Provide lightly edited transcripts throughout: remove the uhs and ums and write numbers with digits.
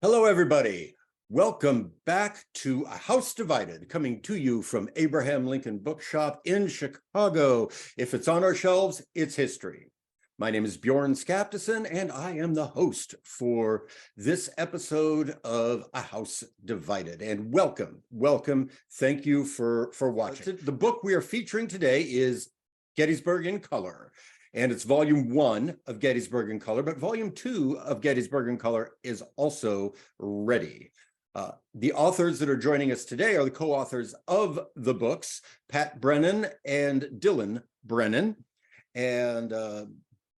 Hello, everybody. Welcome back to A House Divided, coming to you from Abraham Lincoln Bookshop in Chicago. If it's on our shelves, it's history. My name is Bjorn Skaptison, and I am the host for this episode of A House Divided. And welcome. Thank you for watching. The book we are featuring today is Gettysburg in Color. And it's volume 1 of Gettysburg in Color, but volume 2 of Gettysburg in Color is also ready. The authors that are joining us today are the co-authors of the books, Pat Brennan and Dylan Brennan. And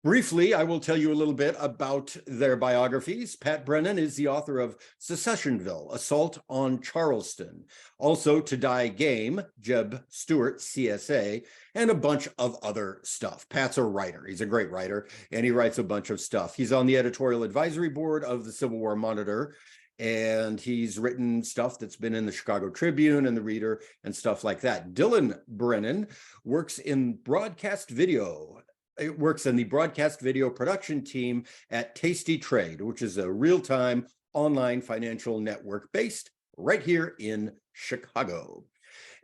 briefly, I will tell you a little bit about their biographies. Pat Brennan is the author of Secessionville, Assault on Charleston, also To Die Game, Jeb Stuart, CSA, and a bunch of other stuff. Pat's a writer. He's a great writer, and he writes a bunch of stuff. He's on the editorial advisory board of the Civil War Monitor, and he's written stuff that's been in the Chicago Tribune and the Reader and stuff like that. Dylan Brennan works in broadcast video. It works in the broadcast video production team at Tasty Trade, which is a real-time online financial network based right here in Chicago.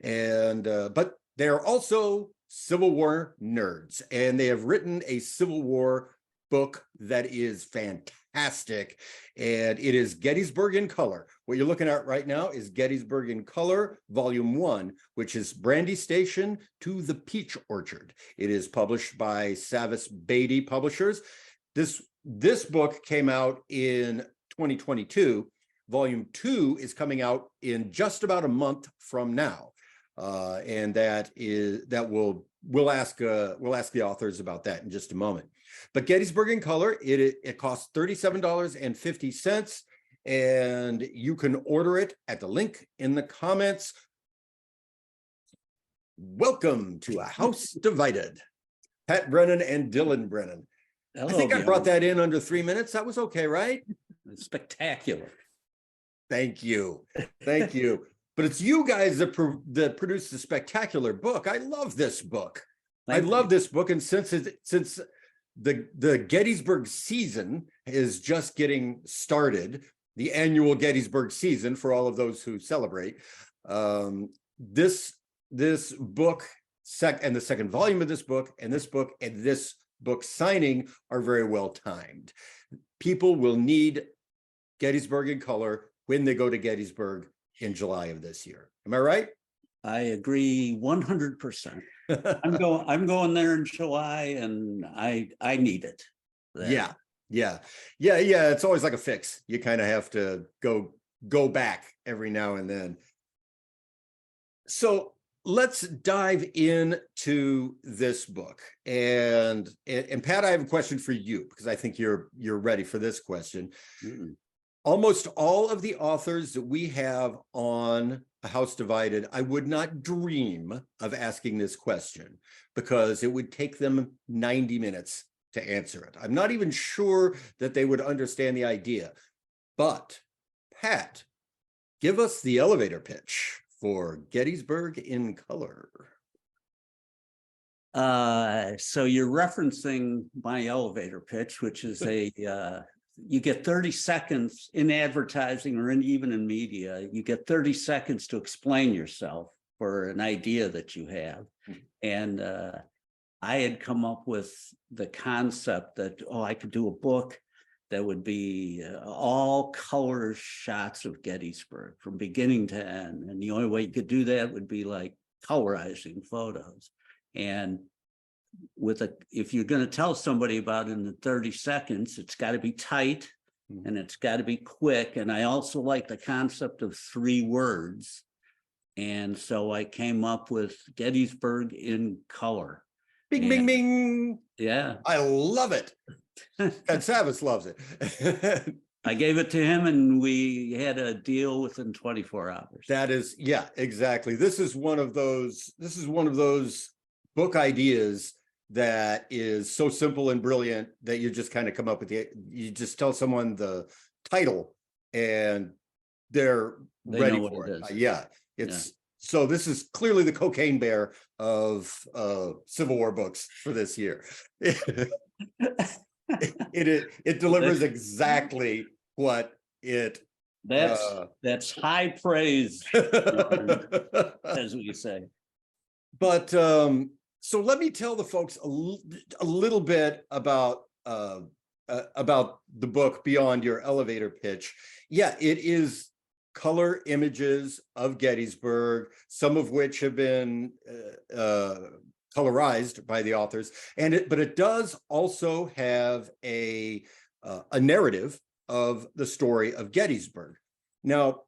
And but they're also Civil War nerds, and they have written a Civil War book that is fantastic, and it is Gettysburg in Color. What you're looking at right now is Gettysburg in Color, Volume 1, which is Brandy Station to the Peach Orchard. It is published by Savis Beatty Publishers. This book came out in 2022. Volume 2 is coming out in just about a month from now, and we'll ask the authors about that in just a moment. But Gettysburg in Color, it costs $37.50, and you can order it at the link in the comments. Welcome to A House Divided. Pat Brennan and Dylan Brennan. Hello, I think I brought that in under 3 minutes. That was okay, right? Spectacular. Thank you. But it's you guys that produced the spectacular book. I love this book. This book, and since the Gettysburg season is just getting started, the annual Gettysburg season for all of those who celebrate, this book and the second volume of this book and this book signing are very well timed. People will need Gettysburg in Color when they go to Gettysburg in July of this year. Am I right? I agree 100%. I'm going there in July, and I need it. Yeah. It's always like a fix. You kind of have to go back every now and then. So let's dive into this book. And Pat, I have a question for you, because I think you're ready for this question. Mm-hmm. Almost all of the authors that we have on A House Divided, I would not dream of asking this question, because it would take them 90 minutes to answer it. I'm not even sure that they would understand the idea. But Pat, give us the elevator pitch for Gettysburg in Color. So you're referencing my elevator pitch, which is you get 30 seconds in advertising or even in media. You get 30 seconds to explain yourself for an idea that you have. And I had come up with the concept that, I could do a book that would be all color shots of Gettysburg from beginning to end. And the only way you could do that would be like colorizing photos. And if you're going to tell somebody about it in the 30 seconds, it's got to be tight and it's got to be quick. And I also like the concept of 3 words. And so I came up with Gettysburg in Color. Bing, bing, bing. Yeah. I love it. And Savis loves it. I gave it to him, and we had a deal within 24 hours. That is, yeah, exactly. This is one of those book ideas that is so simple and brilliant that you just kind of come up with you just tell someone the title and they ready for it. So this is clearly the cocaine bear of Civil War books for this year. It delivers exactly what it That's high praise, as we say. But so let me tell the folks a little bit about the book beyond your elevator pitch. Yeah, it is color images of Gettysburg, some of which have been colorized by the authors, but it does also have a narrative of the story of Gettysburg. Now,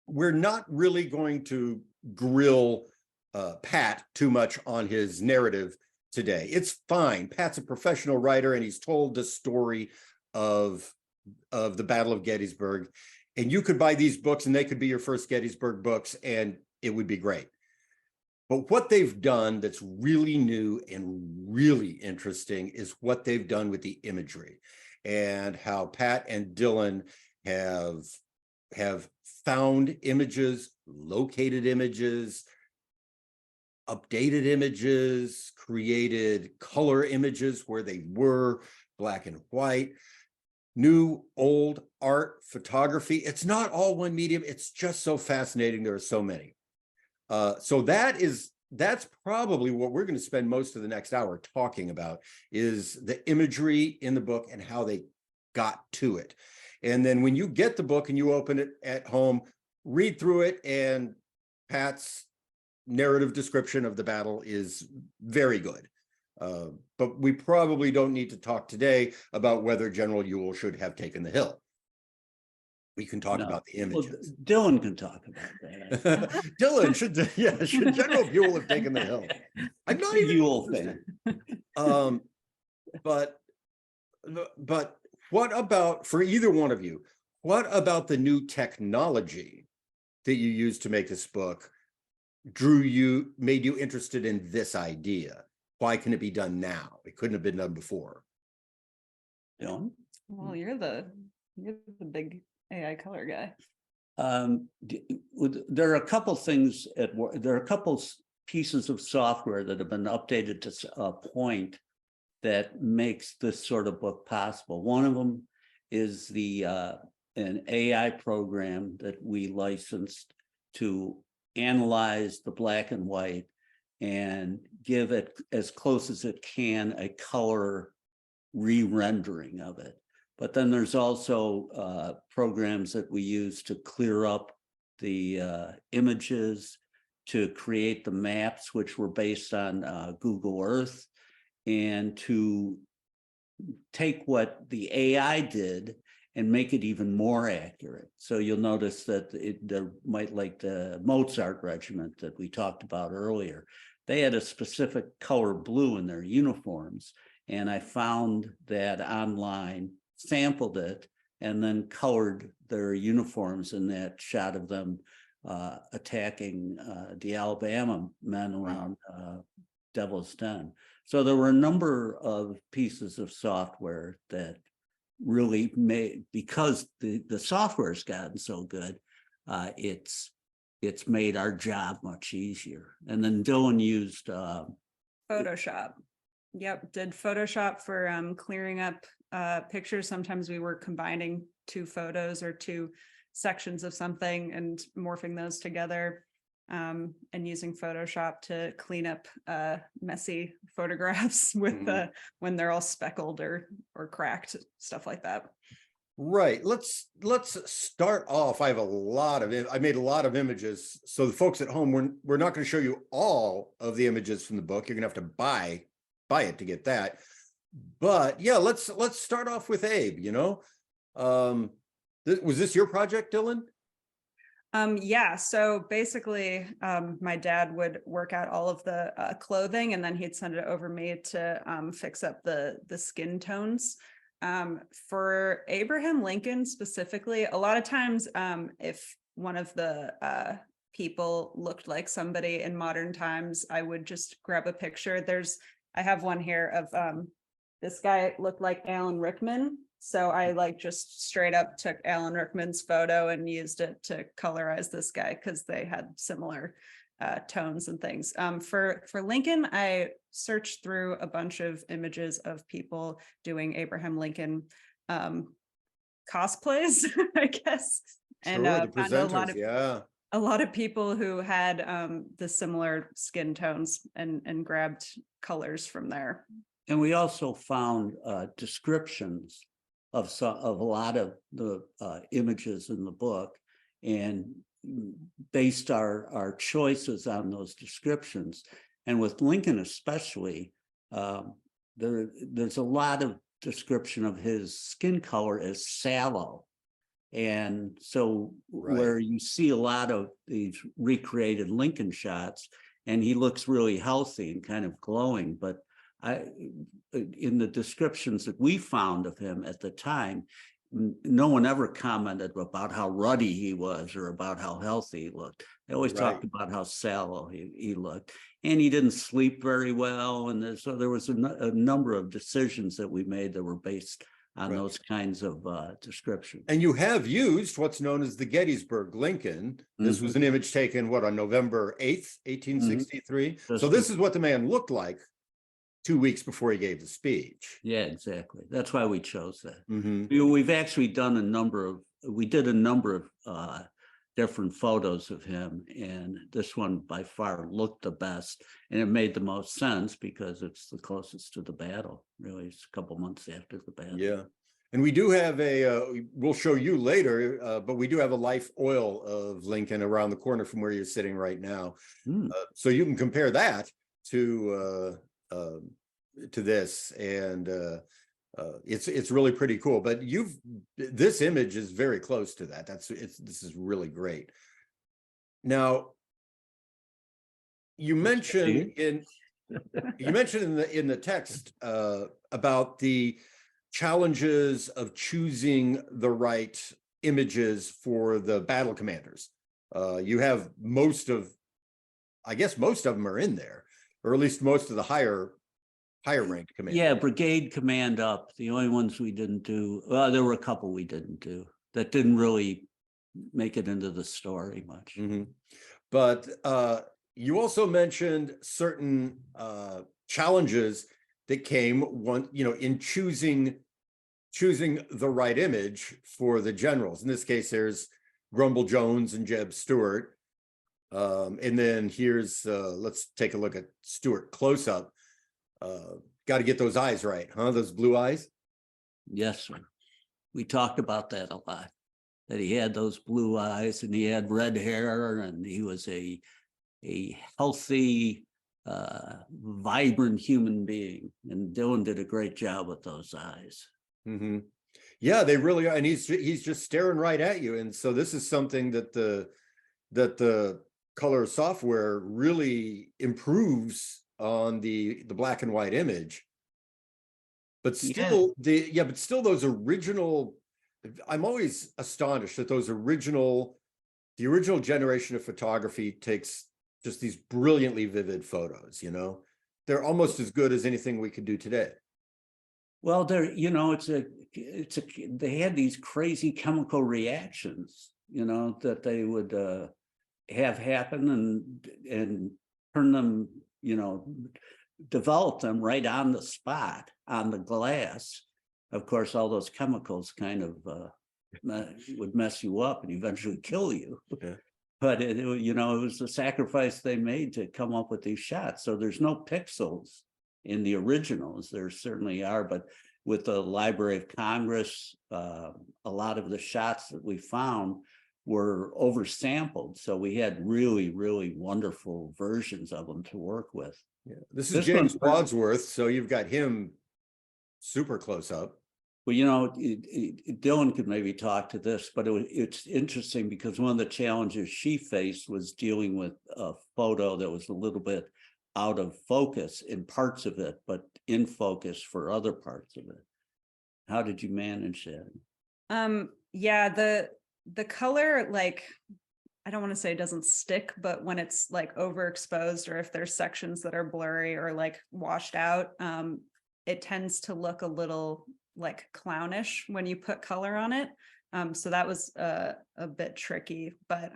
we're not really going to grill Pat too much on his narrative today. It's fine. Pat's a professional writer, and he's told the story of the Battle of Gettysburg. And you could buy these books, and they could be your first Gettysburg books, and it would be great. But what they've done that's really new and really interesting is what they've done with the imagery, and how Pat and Dylan have found images, located images, updated images, created color images where they were black and white, new, old art, photography. It's not all one medium. It's just so fascinating. There are so many. So that's probably what we're going to spend most of the next hour talking about, is the imagery in the book and how they got to it. And then when you get the book and you open it at home, read through it, and Pat's narrative description of the battle is very good. But we probably don't need to talk today about whether General Ewell should have taken the hill. We can talk about the images. Well, Dylan can talk about that. Dylan should General Ewell have taken the hill? I'm not even Ewell fan. But what about, for either one of you, what about the new technology that you used to make this book made you interested in this idea? Why can it be done now? It couldn't have been done before. Dylan? Well, you're the big AI color guy. There are a couple things at work. There are a couple pieces of software that have been updated to a point that makes this sort of book possible. One of them is an AI program that we licensed to analyze the black and white and give it, as close as it can, a color re-rendering of it. But then there's also programs that we use to clear up the images, to create the maps, which were based on Google Earth, and to take what the AI did and make it even more accurate. So you'll notice that there might, like the Mozart regiment that we talked about earlier, they had a specific color blue in their uniforms. And I found that online, sampled it, and then colored their uniforms in that shot of them attacking the Alabama men around Devil's Den. So there were a number of pieces of software that really made, because the software has gotten so good, it's made our job much easier. And then Dylan used Photoshop. Yep, did Photoshop for clearing up pictures. Sometimes we were combining two photos or two sections of something and morphing those together, and using Photoshop to clean up messy photographs with when they're all speckled or cracked, stuff like that. Right. Let's start off. I made a lot of images. So the folks at home, we're not going to show you all of the images from the book. You're going to have to buy it to get that. But yeah, let's start off with Abe. Was this your project, Dylan? Yeah, so basically my dad would work out all of the clothing, and then he'd send it over me to fix up the skin tones. For Abraham Lincoln specifically, a lot of times if one of the people looked like somebody in modern times, I would just grab a picture. I have one here of this guy looked like Alan Rickman. So I just straight up took Alan Rickman's photo and used it to colorize this guy because they had similar tones and things. For Lincoln, I searched through a bunch of images of people doing Abraham Lincoln cosplays, I guess. and Sure, the found a lot presenters, of people who had the similar skin tones and grabbed colors from there. And we also found descriptions of a lot of the images in the book, and based our choices on those descriptions. And with Lincoln especially, there's a lot of description of his skin color as sallow. And so where you see a lot of these recreated Lincoln shots, and he looks really healthy and kind of glowing, but in the descriptions that we found of him at the time, no one ever commented about how ruddy he was or about how healthy he looked. They always talked about how sallow he looked, and he didn't sleep very well. And so there was a number of decisions that we made that were based on those kinds of descriptions. And you have used what's known as the Gettysburg Lincoln. This was an image taken, on November 8th, 1863. So this is what the man looked like 2 weeks before he gave the speech. Yeah, exactly. That's why we chose that. We've actually done a number of different photos of him, and this one by far looked the best, and it made the most sense because it's the closest to the battle. Really, it's a couple months after the battle. Yeah, and we do have we'll show you later, but we do have a life oil of Lincoln around the corner from where you're sitting right now. So you can compare that to this, and it's really pretty cool. But this image is very close to that. This is really great. Now, you mentioned in the text about the challenges of choosing the right images for the battle commanders. You have most of them are in there, or at least most of the higher ranked commanders. Yeah, brigade command up. The only ones we didn't do, well, there were a couple we didn't do that didn't really make it into the story much. But you also mentioned certain challenges that came in choosing the right image for the generals. In this case, there's Grumble Jones and Jeb Stuart. And then here's, let's take a look at Stuart close up. Got to get those eyes right, huh? Those blue eyes. Yes, sir. We talked about that a lot, that he had those blue eyes and he had red hair, and he was a healthy, vibrant human being. And Dylan did a great job with those eyes. Yeah, they really are. And he's just staring right at you. And so this is something that the color software really improves on the black and white image. But still, those original, I'm always astonished that the original generation of photography takes just these brilliantly vivid photos. They're almost as good as anything we could do today. Well, they had these crazy chemical reactions, that they would have happen and turn them, develop them right on the spot on the glass. Of course, all those chemicals kind of would mess you up and eventually kill you. But it was the sacrifice they made to come up with these shots. So there's no pixels in the originals. There certainly are, but with the Library of Congress, a lot of the shots that we found were oversampled. So we had really, really wonderful versions of them to work with. Yeah, this is James Wadsworth, so you've got him super close up. Well, Dylan could maybe talk to this, but it's interesting because one of the challenges she faced was dealing with a photo that was a little bit out of focus in parts of it, but in focus for other parts of it. How did you manage that? Yeah, the color, like, I don't want to say it doesn't stick, but when it's like overexposed, or if there's sections that are blurry or like washed out, it tends to look a little like clownish when you put color on it. So that was a bit tricky, but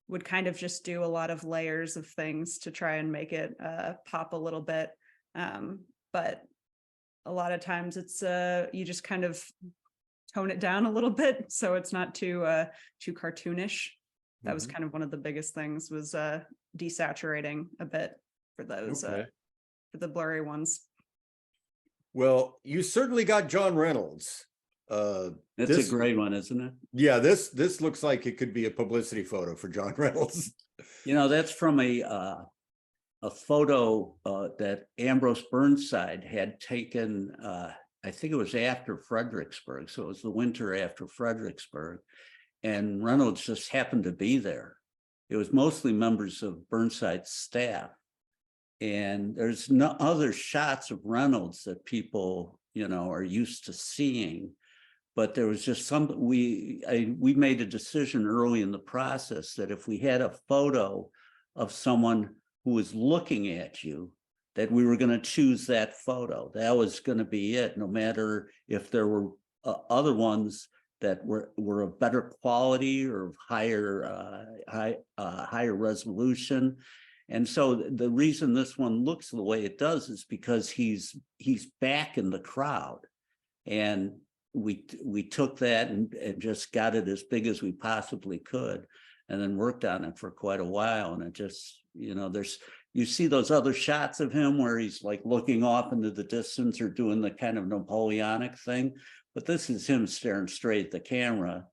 would kind of just do a lot of layers of things to try and make it pop a little bit. But a lot of times it's you just kind of tone it down a little bit so it's not too cartoonish. That was Mhm. kind of one of the biggest things, was desaturating a bit for those Okay. for the blurry ones. Well, you certainly got John Reynolds. That's a This, great one, isn't it? yeah, this looks like it could be a publicity photo for John Reynolds. You know, that's from a photo that Ambrose Burnside had taken. I think it was after Fredericksburg, so it was the winter after Fredericksburg, and Reynolds just happened to be there. It was mostly members of Burnside's staff, and there's no other shots of Reynolds that people, you know, are used to seeing. But there was just something, we made a decision early in the process that if we had a photo of someone who was looking at you, that we were going to choose that photo. That was going to be it, no matter if there were other ones that were of better quality or higher higher resolution. And so the reason this one looks the way it does is because he's back in the crowd, and we took that and just got it as big as we possibly could, and then worked on it for quite a while. And it just, you know, you see those other shots of him where he's like looking off into the distance or doing the kind of Napoleonic thing, but this is him staring straight at the camera,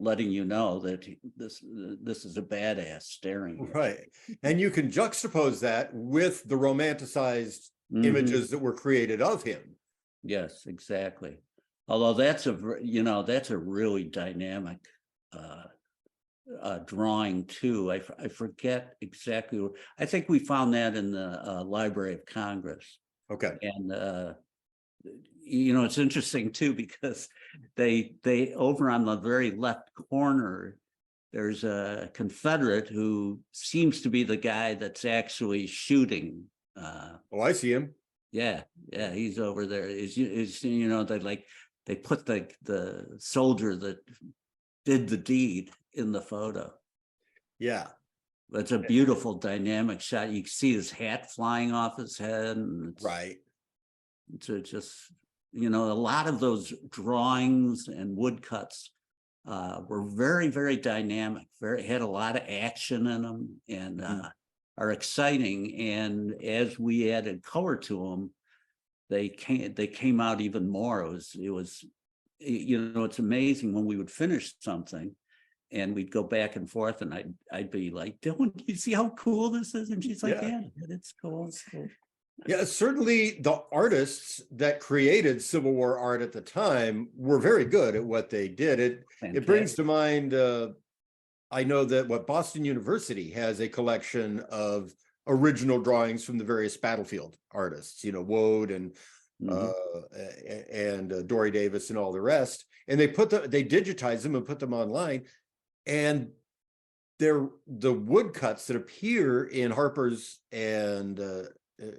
letting you know that this is a badass staring. Right. And you can juxtapose that with the romanticized images that were created of him. Yes, exactly. Although that's a really dynamic drawing too. I forget exactly. I think we found that in the Library of Congress. Okay. And you know, it's interesting too, because they over on the very left corner, there's a Confederate who seems to be the guy that's actually shooting. Oh, I see him. Yeah, he's over there. Is you know, they put the soldier that did the deed in the photo. Yeah. It's a beautiful dynamic shot. You can see his hat flying off his head. And Right. it's just, you know, a lot of those drawings and woodcuts were very, very dynamic, had a lot of action in them, and are exciting. And as we added color to them, they came out even more. It was, you know, it's amazing when we would finish something and we'd go back and forth, and I'd be like, "Dylan, you see how cool this is?" And she's like, "Yeah, it's cool. It's cool." Yeah, certainly the artists that created Civil War art at the time were very good at what they did. It brings to mind, I know that Boston University has a collection of original drawings from the various battlefield artists, you know, Woad and Dory Davis and all the rest. And they digitize them and put them online. And the woodcuts that appear in Harper's and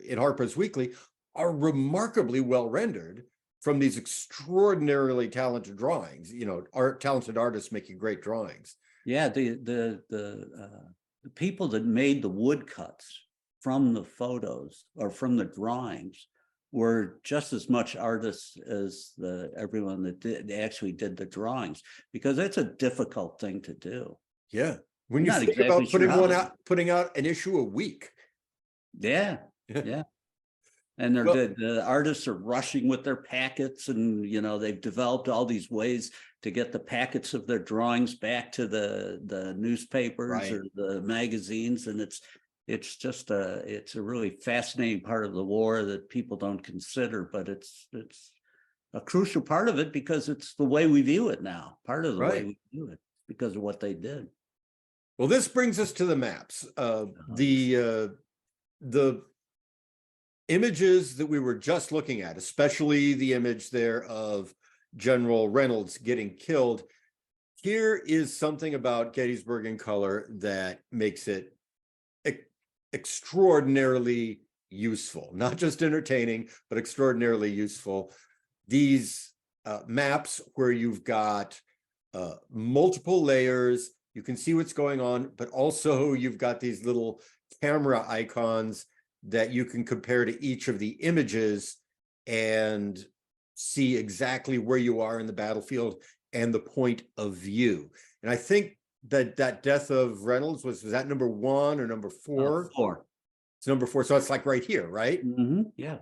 in Harper's Weekly are remarkably well rendered from these extraordinarily talented drawings. You know, talented artists making great drawings. Yeah, the people that made the woodcuts from the photos or from the drawings were just as much artists as everyone that actually did the drawings, because that's a difficult thing to do. Yeah, when you think exactly about putting out an issue a week. Yeah. And the artists are rushing with their packets, and you know, they've developed all these ways to get the packets of their drawings back to the newspapers or the magazines, and it's just a really fascinating part of the war that people don't consider, but it's a crucial part of it because it's the way we view it now. Part of the way we view it because of what they did. Well, this brings us to the maps. The images that we were just looking at, especially the image there of General Reynolds getting killed. Here is something about Gettysburg in color that makes it extraordinarily useful, not just entertaining, but extraordinarily useful. These maps where you've got multiple layers, you can see what's going on, but also you've got these little camera icons that you can compare to each of the images and see exactly where you are in the battlefield and the point of view. And I think that death of Reynolds was that number 1 or number 4? 4. It's number 4. So it's like right here, right? Yeah.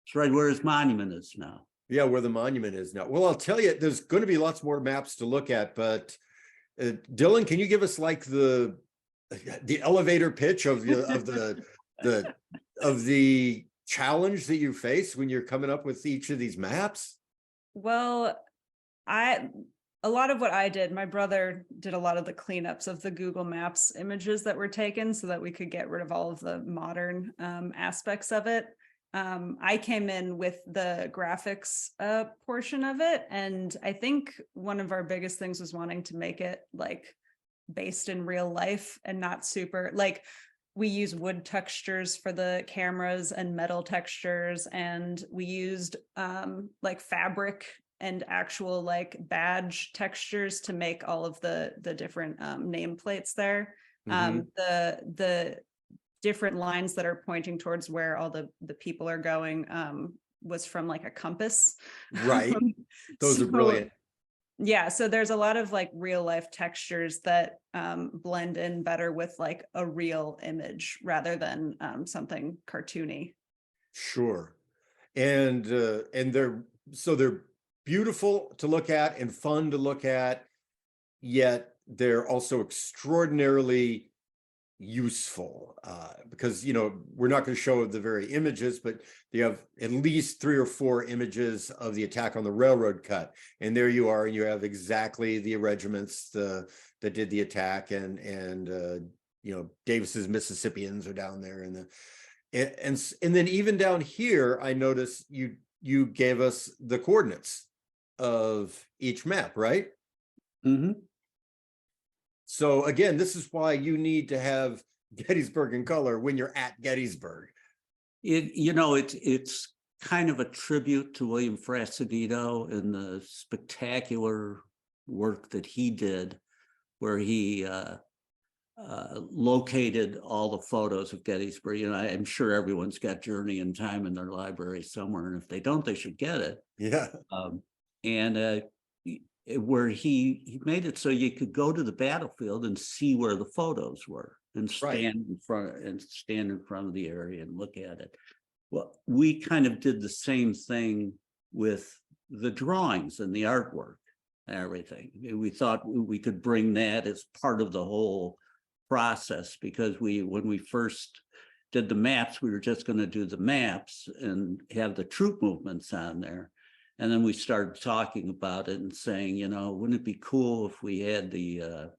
It's right where his monument is now. Yeah, where the monument is now. Well, I'll tell you, there's going to be lots more maps to look at, but Dylan, can you give us like the elevator pitch of the challenge that you face when you're coming up with each of these maps? Well, a lot of what I did, my brother did a lot of the cleanups of the Google Maps images that were taken so that we could get rid of all of the modern aspects of it. I came in with the graphics portion of it. And I think one of our biggest things was wanting to make it like based in real life and not super like we use wood textures for the cameras and metal textures. And we used like fabric and actual like badge textures to make all of the different nameplates there. The different lines that are pointing towards where all the people are going was from like a compass. Right. Those are brilliant. Yeah, so there's a lot of like real life textures that blend in better with like a real image rather than something cartoony. Sure. And they're beautiful to look at and fun to look at, yet they're also extraordinarily useful because, you know, we're not going to show the very images, but you have at least 3 or 4 images of the attack on the railroad cut. And there you are, and you have exactly the regiments that did the attack, and you know, Davis's Mississippians are down there, and then even down here, I noticed you gave us the coordinates of each map, right? So again, this is why you need to have Gettysburg in color when you're at Gettysburg. It's kind of a tribute to William Frascadito and the spectacular work that he did, where he located all the photos of Gettysburg. You know, I'm sure everyone's got Journey in Time in their library somewhere, and if they don't, they should get it. Yeah. Where he made it so you could go to the battlefield and see where the photos were and stand in front of the area and look at it. Well, we kind of did the same thing with the drawings and the artwork and everything. We thought we could bring that as part of the whole process, because when we first did the maps, we were just going to do the maps and have the troop movements on there. And then we started talking about it and saying, you know, wouldn't it be cool if we had the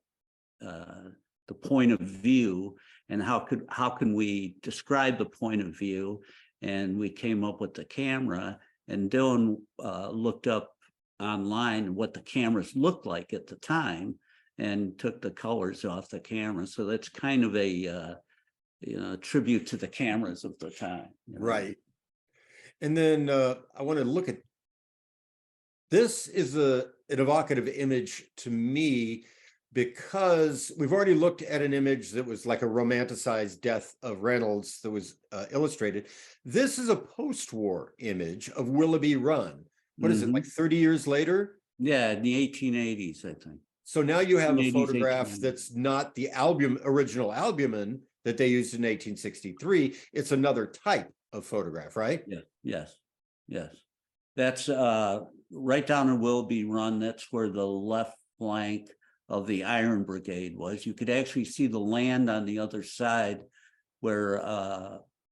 point of view, and how can we describe the point of view? And we came up with the camera, and Dylan looked up online what the cameras looked like at the time and took the colors off the camera. So that's kind of a tribute to the cameras of the time. You know? Right. And then I want to look at, this is an evocative image to me, because we've already looked at an image that was like a romanticized death of Reynolds that was illustrated. This is a post-war image of Willoughby Run. What is it, like 30 years later? Yeah, in the 1880s, I think. So now you have a photograph that's not the original albumin that they used in 1863. It's another type of photograph, right? Yeah. Yes. That's right down in Willoughby Run. That's where the left flank of the Iron Brigade was. You could actually see the land on the other side where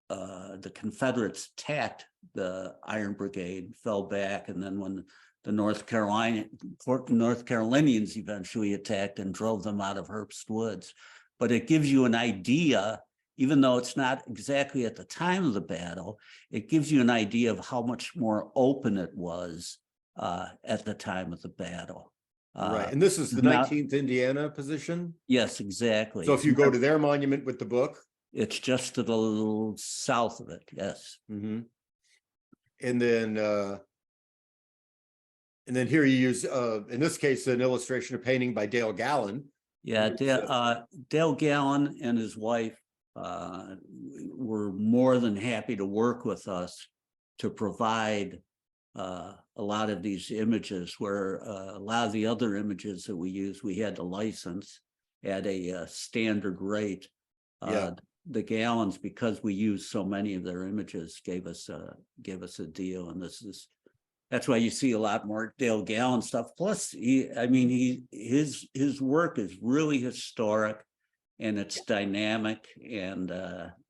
the Confederates attacked the Iron Brigade, fell back, and then when the North Carolinians eventually attacked and drove them out of Herbst Woods. But it gives you an idea, even though it's not exactly at the time of the battle, it gives you an idea of how much more open it was at the time of the battle. Right, and this is the 19th Indiana position? Yes, exactly. So if you go to their monument with the book? It's just to the south of it, yes. And then here you use, in this case, an illustration of painting by Dale Gallen. Yeah, Dale Gallen and his wife were more than happy to work with us to provide a lot of these images, where a lot of the other images that we use, we had to license at a standard rate. Yeah. The Gallons, because we use so many of their images, gave us a deal, and that's why you see a lot more Dale Gallen stuff. Plus, his work is really historic, and it's dynamic, and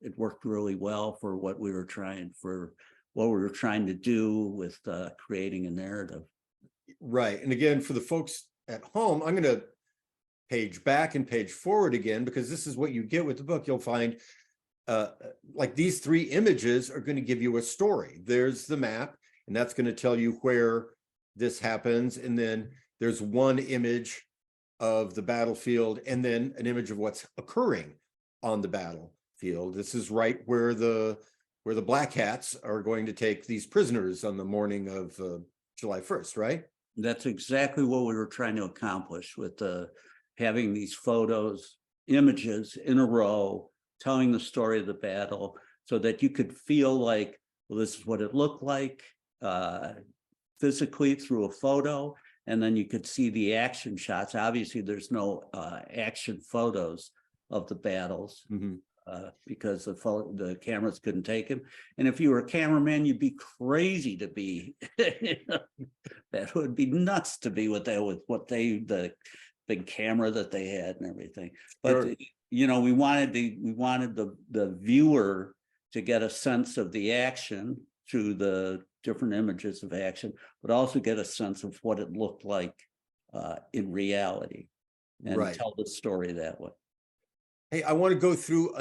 it worked really well for what we were trying to do with creating a narrative. Right. And again, for the folks at home, I'm going to page back and page forward again, because this is what you get with the book. You'll find like these three images are going to give you a story. There's the map, and that's going to tell you where this happens. And then there's one image of the battlefield, and then an image of what's occurring on the battlefield. This is right where the Black Hats are going to take these prisoners on the morning of July 1st, right? That's exactly what we were trying to accomplish with having these images in a row, telling the story of the battle, so that you could feel like, well, this is what it looked like physically through a photo, and then you could see the action shots. Obviously, there's no action photos of the battles. Mm-hmm. Because the cameras couldn't take him. And if you were a cameraman, you'd be crazy to be, that would be nuts to be the big camera that they had and everything. But, sure. We wanted the viewer to get a sense of the action through the different images of action, but also get a sense of what it looked like in reality, and tell the story that way. Hey, I want to go through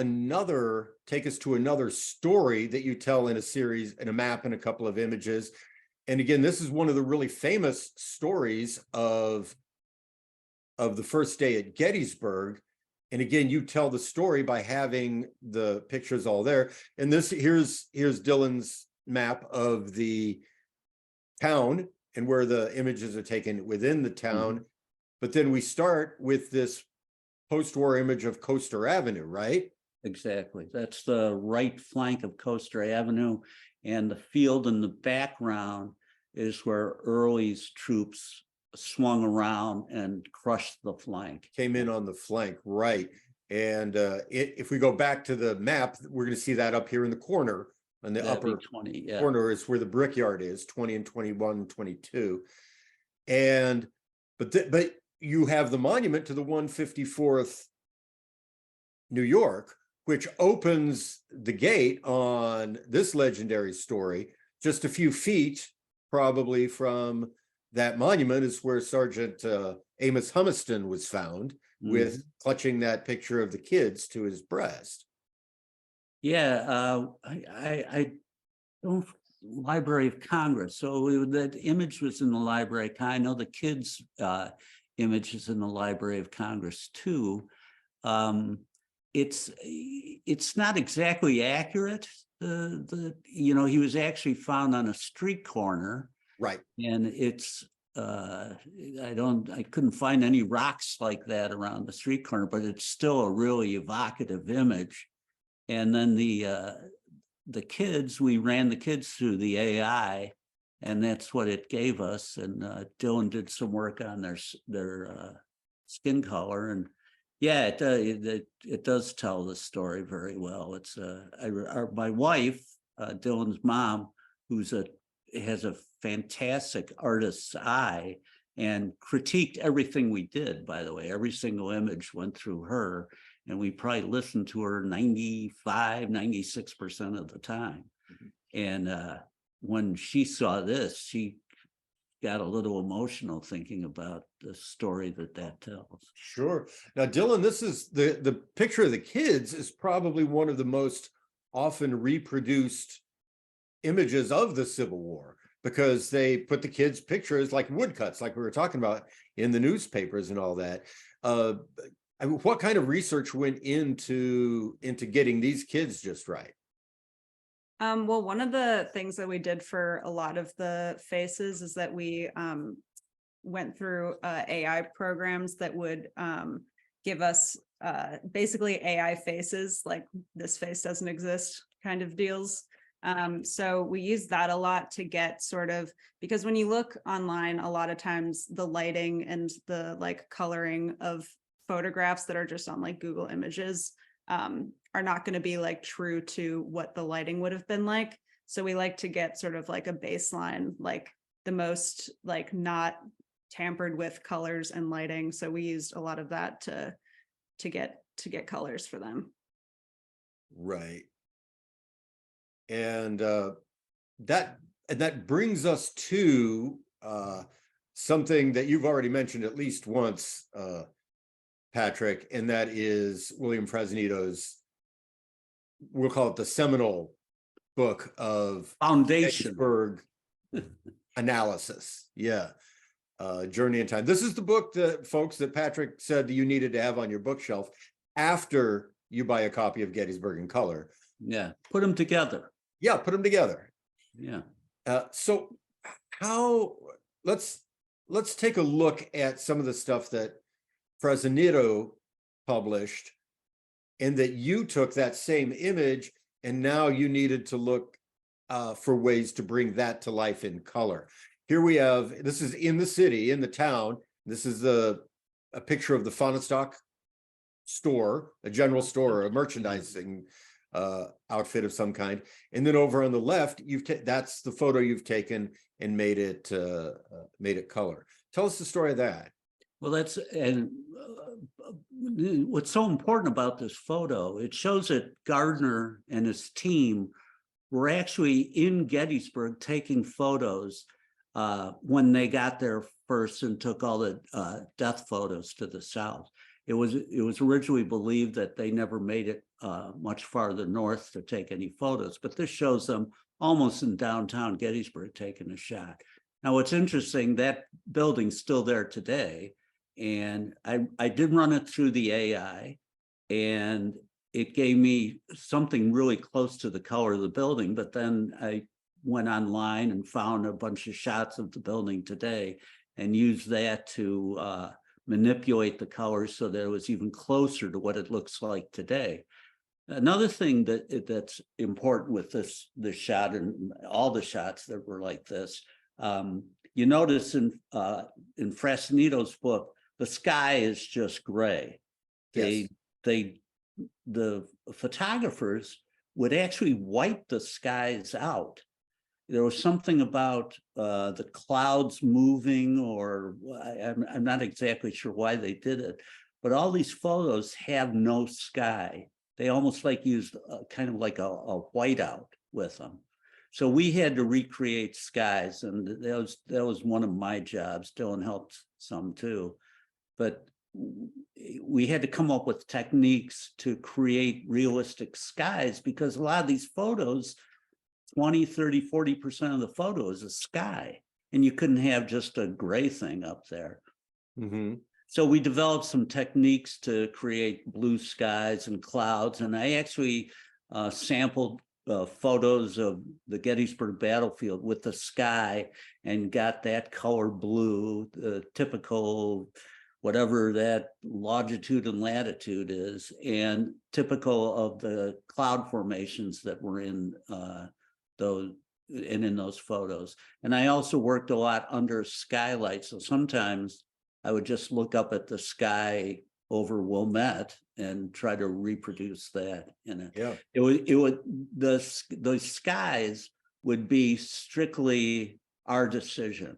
take us to another story that you tell in a series, in a map and a couple of images. And again, this is one of the really famous stories of the first day at Gettysburg. And again, you tell the story by having the pictures all there. And here's Dylan's map of the town and where the images are taken within the town. Mm-hmm. But then we start with this post-war image of Coaster Avenue, right? Exactly. That's the right flank of Coaster Avenue, and the field in the background is where Early's troops swung around and crushed the flank. Came in on the flank, right. And if we go back to the map, we're going to see that up here in the corner, on the upper 20, yeah. corner is where the brickyard is, 20 and 21, 22. But you have the monument to the 154th New York, which opens the gate on this legendary story. Just a few feet probably from that monument is where Sergeant Amos Humiston was found, mm-hmm. with clutching that picture of the kids to his breast. Yeah, I don't. Library of Congress. So that image was in the Library. I know the kids' image is in the Library of Congress too. It's not exactly accurate. He was actually found on a street corner, right? And it's I couldn't find any rocks like that around the street corner, but it's still a really evocative image. And then the kids, we ran the kids through the AI, and that's what it gave us. And Dylan did some work on their skin color, and yeah, it does tell the story very well. It's my wife, Dylan's mom, has a fantastic artist's eye, and critiqued everything we did. By the way, every single image went through her. And we probably listened to her 96% of the time. Mm-hmm. And when she saw this, she got a little emotional thinking about the story that tells. Sure. Now, Dylan, this is the picture of the kids is probably one of the most often reproduced images of the Civil War, because they put the kids' pictures like woodcuts, like we were talking about, in the newspapers and all that. What kind of research went into getting these kids just right? Well, one of the things that we did for a lot of the faces is that we went through AI programs that would give us basically AI faces, like this face doesn't exist kind of deals. So we use that a lot to get sort of, because when you look online, a lot of times the lighting and the like coloring of photographs that are just on like Google Images are not going to be like true to what the lighting would have been like. So we like to get sort of like a baseline, like the most like not tampered with colors and lighting. So we used a lot of that to get colors for them. Right. And that brings us to something that you've already mentioned at least once, Patrick, and that is William Fresnito's, we'll call it the seminal book of Foundation. Gettysburg analysis. Yeah. Journey in Time. This is the book that folks that Patrick said that you needed to have on your bookshelf after you buy a copy of Gettysburg in color. Yeah, put them together. Yeah, put them together. Yeah. So how, let's take a look at some of the stuff that Fresnito published, and that you took that same image and now you needed to look for ways to bring that to life in color. Here we have, this is in the city, in the town. This is a picture of the Fonostock store, a general store, a merchandising outfit of some kind. And then over on the left, that's the photo you've taken and made it color. Tell us the story of that. Well, what's so important about this photo, it shows that Gardner and his team were actually in Gettysburg taking photos when they got there first and took all the death photos to the south. It was originally believed that they never made it much farther north to take any photos, but this shows them almost in downtown Gettysburg taking a shot. Now, what's interesting, that building's still there today, and I did run it through the AI, and it gave me something really close to the color of the building, but then I went online and found a bunch of shots of the building today and used that to manipulate the colors so that it was even closer to what it looks like today. Another thing that's important with this shot and all the shots that were like this, you notice in Fresnito's book, the sky is just gray. Yes. The photographers would actually wipe the skies out. There was something about the clouds moving, or I'm not exactly sure why they did it, but all these photos have no sky. They almost like used kind of like a whiteout with them. So we had to recreate skies, and that was one of my jobs. Dylan helped some too, but we had to come up with techniques to create realistic skies, because a lot of these photos, 20, 30, 40% of the photo is a sky, and you couldn't have just a gray thing up there. Mm-hmm. So we developed some techniques to create blue skies and clouds, and I actually sampled photos of the Gettysburg battlefield with the sky and got that color blue, the typical whatever that longitude and latitude is, and typical of the cloud formations that were in those photos. And I also worked a lot under skylight. So sometimes I would just look up at the sky over Wilmette and try to reproduce that in it. Yeah. Those skies would be strictly our decision.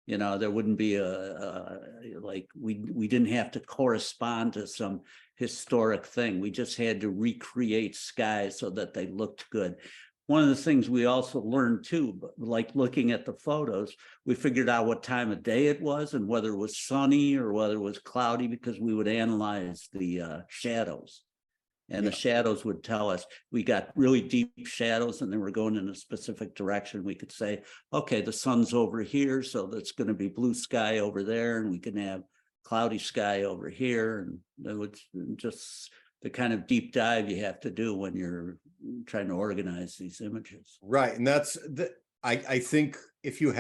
You know, there wouldn't be like we didn't have to correspond to some historic thing. We just had to recreate skies so that they looked good. One of the things we also learned too, like looking at the photos, we figured out what time of day it was and whether it was sunny or whether it was cloudy, because we would analyze the shadows. And the shadows would tell us, we got really deep shadows and they were going in a specific direction. We could say, okay, the sun's over here, so that's going to be blue sky over there, and we can have cloudy sky over here. And it was just the kind of deep dive you have to do when you're trying to organize these images. Right. And that's I think if you've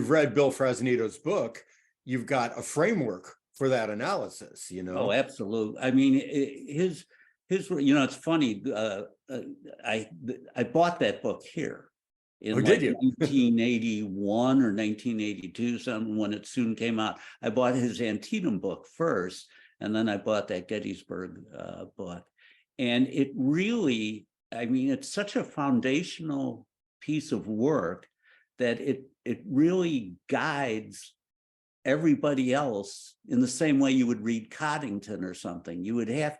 read Bill Fresnito's book, you've got a framework for that analysis, you know? Oh, absolutely. I mean, it's funny. I bought that book here in Oh, did you? 1981 or 1982, something, when it soon came out. I bought his Antietam book first, and then I bought that Gettysburg book. And it really, I mean, it's such a foundational piece of work that it really guides everybody else in the same way you would read Coddington or something. You have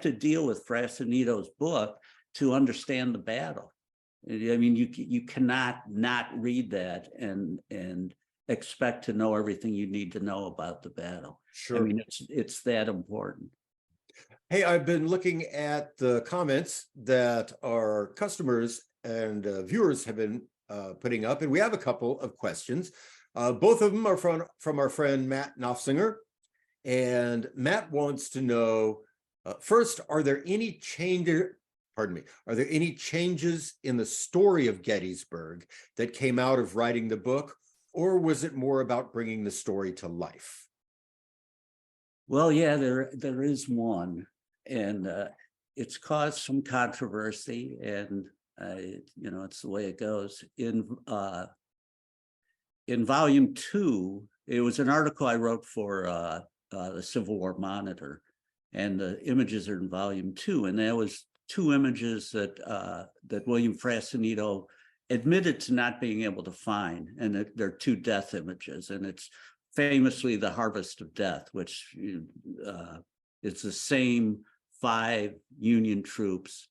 to deal with Frassanito's book to understand the battle. I mean, you cannot not read that and expect to know everything you need to know about the battle. Sure. I mean, it's that important. Hey, I've been looking at the comments that our customers and viewers have been putting up, and we have a couple of questions. Both of them are from our friend Matt Knopfsinger, and Matt wants to know, first, are there any changes in the story of Gettysburg that came out of writing the book, or was it more about bringing the story to life? Well, yeah, there is one, and it's caused some controversy, and it's the way it goes. In volume 2, it was an article I wrote for the Civil War Monitor, and the images are in volume 2, and there was 2 images that William Frassanito admitted to not being able to find, and they're 2 death images, and it's famously the Harvest of Death, which is the same 5 Union troops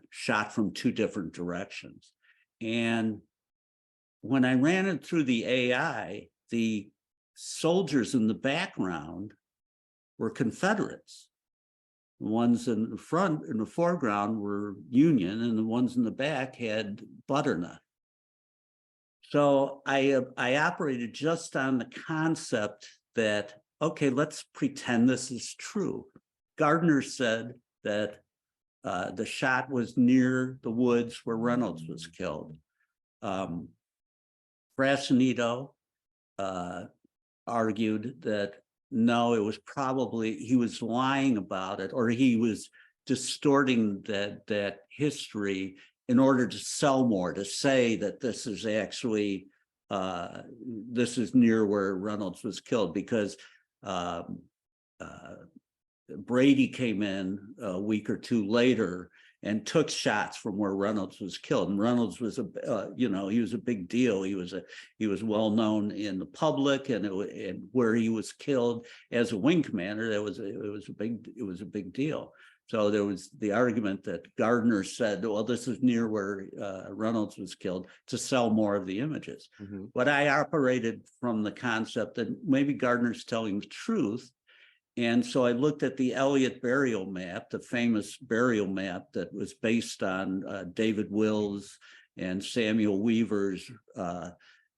shot from 2 different directions. And when I ran it through the AI, the soldiers in the background were Confederates. The ones in the front, in the foreground, were Union, and the ones in the back had butternut. So I operated just on the concept that, okay, let's pretend this is true. Gardner said that the shot was near the woods where Reynolds was killed. Frassanito argued that no, it was probably, he was lying about it, or he was distorting that history in order to sell more, to say that this is actually, this is near where Reynolds was killed, because Brady came in a week or 2 later and took shots from where Reynolds was killed. And Reynolds was he was a big deal. He was well known in the public, and where he was killed as a wing commander, it was a big deal. So there was the argument that Gardner said, well, this is near where Reynolds was killed, to sell more of the images. Mm-hmm. But I operated from the concept that maybe Gardner's telling the truth. And so I looked at the Elliott burial map, the famous burial map that was based on David Wills and Samuel Weaver's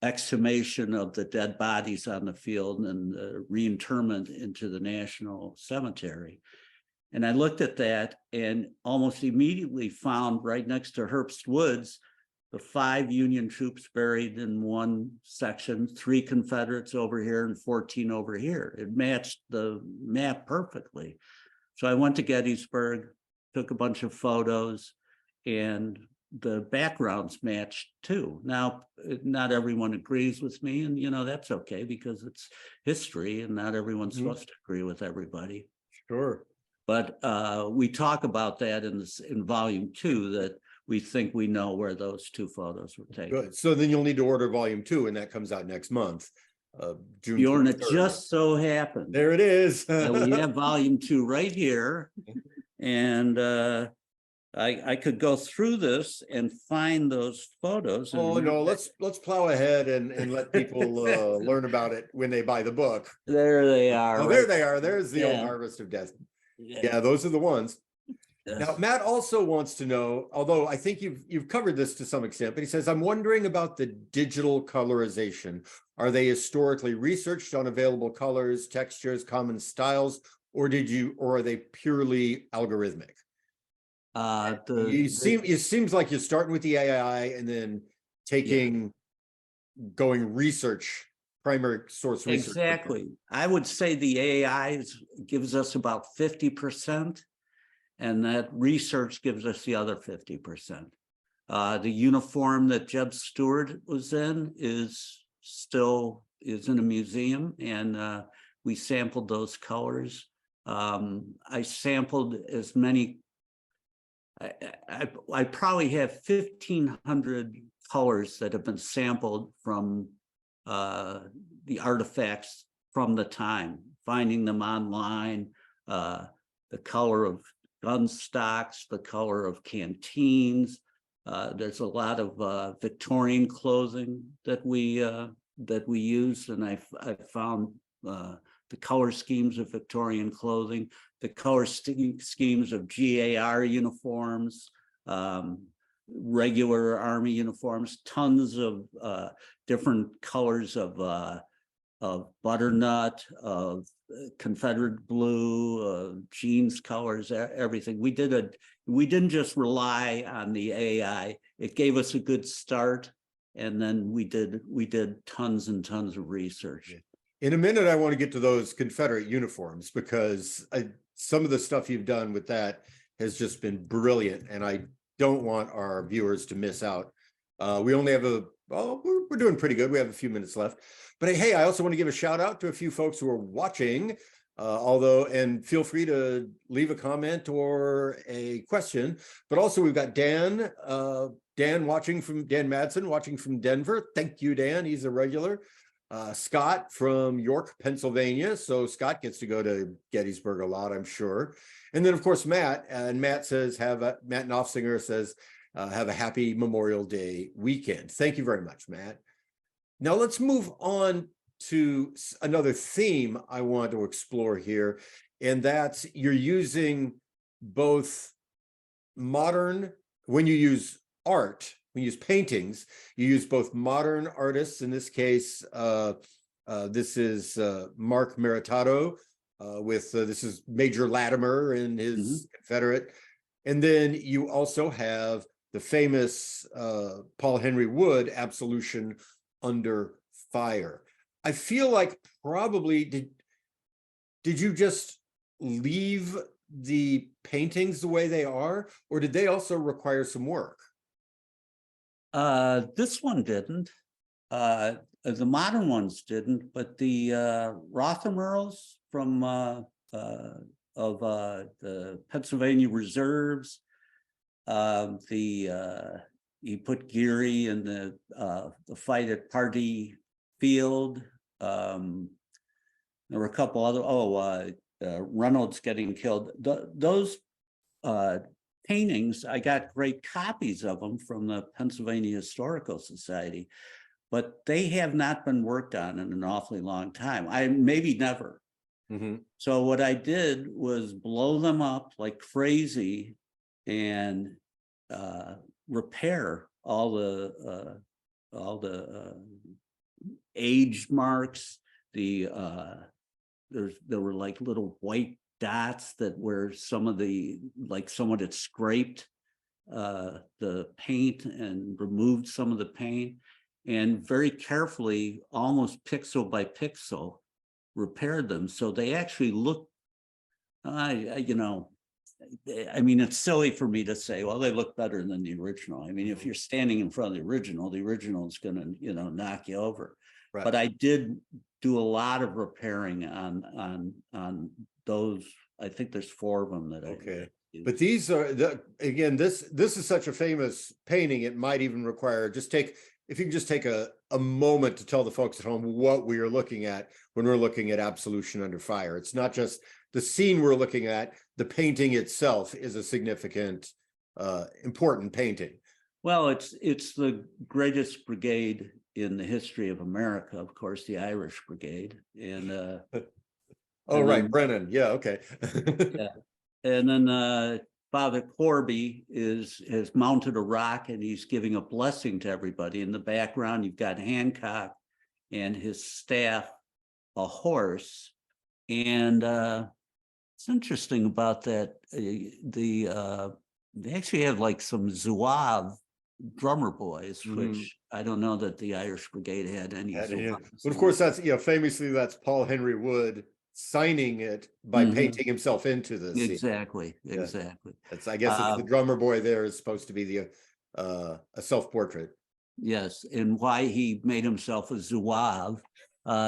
exhumation of the dead bodies on the field and reinterment into the National Cemetery. And I looked at that and almost immediately found right next to Herbst Woods the 5 Union troops buried in one section, 3 Confederates over here and 14 over here. It matched the map perfectly. So I went to Gettysburg, took a bunch of photos, and the backgrounds matched too. Now, not everyone agrees with me, and that's okay, because it's history and not everyone's supposed to agree with everybody. Sure. But we talk about that in volume 2, that we think we know where those 2 photos were taken. Good. So then you'll need to order volume 2, and that comes out next month, June. Bjorn, it just so happened. There it is. We have volume 2 right here, and I could go through this and find those photos. Oh no, let's plow ahead and let people learn about it when they buy the book. There they are. Oh, there they are. There's the old Harvest of Death. Yeah, those are the ones. Now, Matt also wants to know, although I think you've covered this to some extent, but he says, I'm wondering about the digital colorization. Are they historically researched on available colors, textures, common styles, or are they purely algorithmic? It seems like you're starting with the AI and then going research, primary source research. Exactly. I would say the AI gives us about 50%. and that research gives us the other 50%. The uniform that Jeb Stuart was in is in a museum, and we sampled those colors. I sampled as many. I probably have 1,500 colors that have been sampled from the artifacts from the time, finding them online, the color of gun stocks, the color of canteens. There's a lot of Victorian clothing that we use, and I found the color schemes of Victorian clothing, the color schemes of GAR uniforms, regular Army uniforms, tons of different colors of butternut, of Confederate blue, jeans colors, everything. We didn't just rely on the AI. It gave us a good start, and then we did tons and tons of research. In a minute, I want to get to those Confederate uniforms, because some of the stuff you've done with that has just been brilliant, and I don't want our viewers to miss out. We only have we're doing pretty good. We have a few minutes left, but hey, I also want to give a shout out to a few folks who are watching, and feel free to leave a comment or a question. But also we've got Dan Madsen watching from Denver. Thank you, Dan. He's a regular. Scott from York, Pennsylvania. So Scott gets to go to Gettysburg a lot, I'm sure. And then of course, Matt, and Matt Knopfsinger says, have a happy Memorial Day weekend. Thank you very much, Matt. Now let's move on to another theme I want to explore here. And that's, you're using both modern, when you use art, when you use paintings, you use both modern artists. In this case, this is Mark Meritato this is Major Latimer and his Confederate. And then you also have the famous Paul Henry Wood, Absolution Under Fire. I feel like probably, did you just leave the paintings the way they are, or did they also require some work? This one didn't. The modern ones didn't, but the Rothermeros from the Pennsylvania Reserves, he put Geary in the fight at Pardee Field. There were a couple other, Reynolds getting killed. Those paintings, I got great copies of them from the Pennsylvania Historical Society, but they have not been worked on in an awfully long time. Maybe never. So what I did was blow them up like crazy and repair all the age marks. There were like little white dots that were someone had scraped the paint and removed some of the paint, and very carefully, almost pixel by pixel, repaired them. So they actually look, I mean, it's silly for me to say, well, they look better than the original. I mean, if you're standing in front of the original is going to, knock you over. Right. But I did do a lot of repairing on those. I think there's 4 of them that I used. But these are again, this is such a famous painting, it might even require if you can just take a moment to tell the folks at home what we are looking at when we're looking at Absolution Under Fire. It's not just the scene we're looking at, the painting itself is a significant, important painting. Well, it's the greatest brigade in the history of America, of course, the Irish Brigade. And right, Brennan. Yeah, okay. Yeah. And then Father Corby has mounted a rock and he's giving a blessing to everybody. In the background, you've got Hancock and his staff, a horse. And it's interesting about that. They actually have like some Zouave drummer boys, which I don't know that the Irish Brigade had any. But of course, that's famously that's Paul Henry Wood signing it by Mhm. painting himself into the scene. Exactly, exactly. That's, I guess it's the drummer boy there is supposed to be the a self-portrait. Yes, and why he made himself a zouave.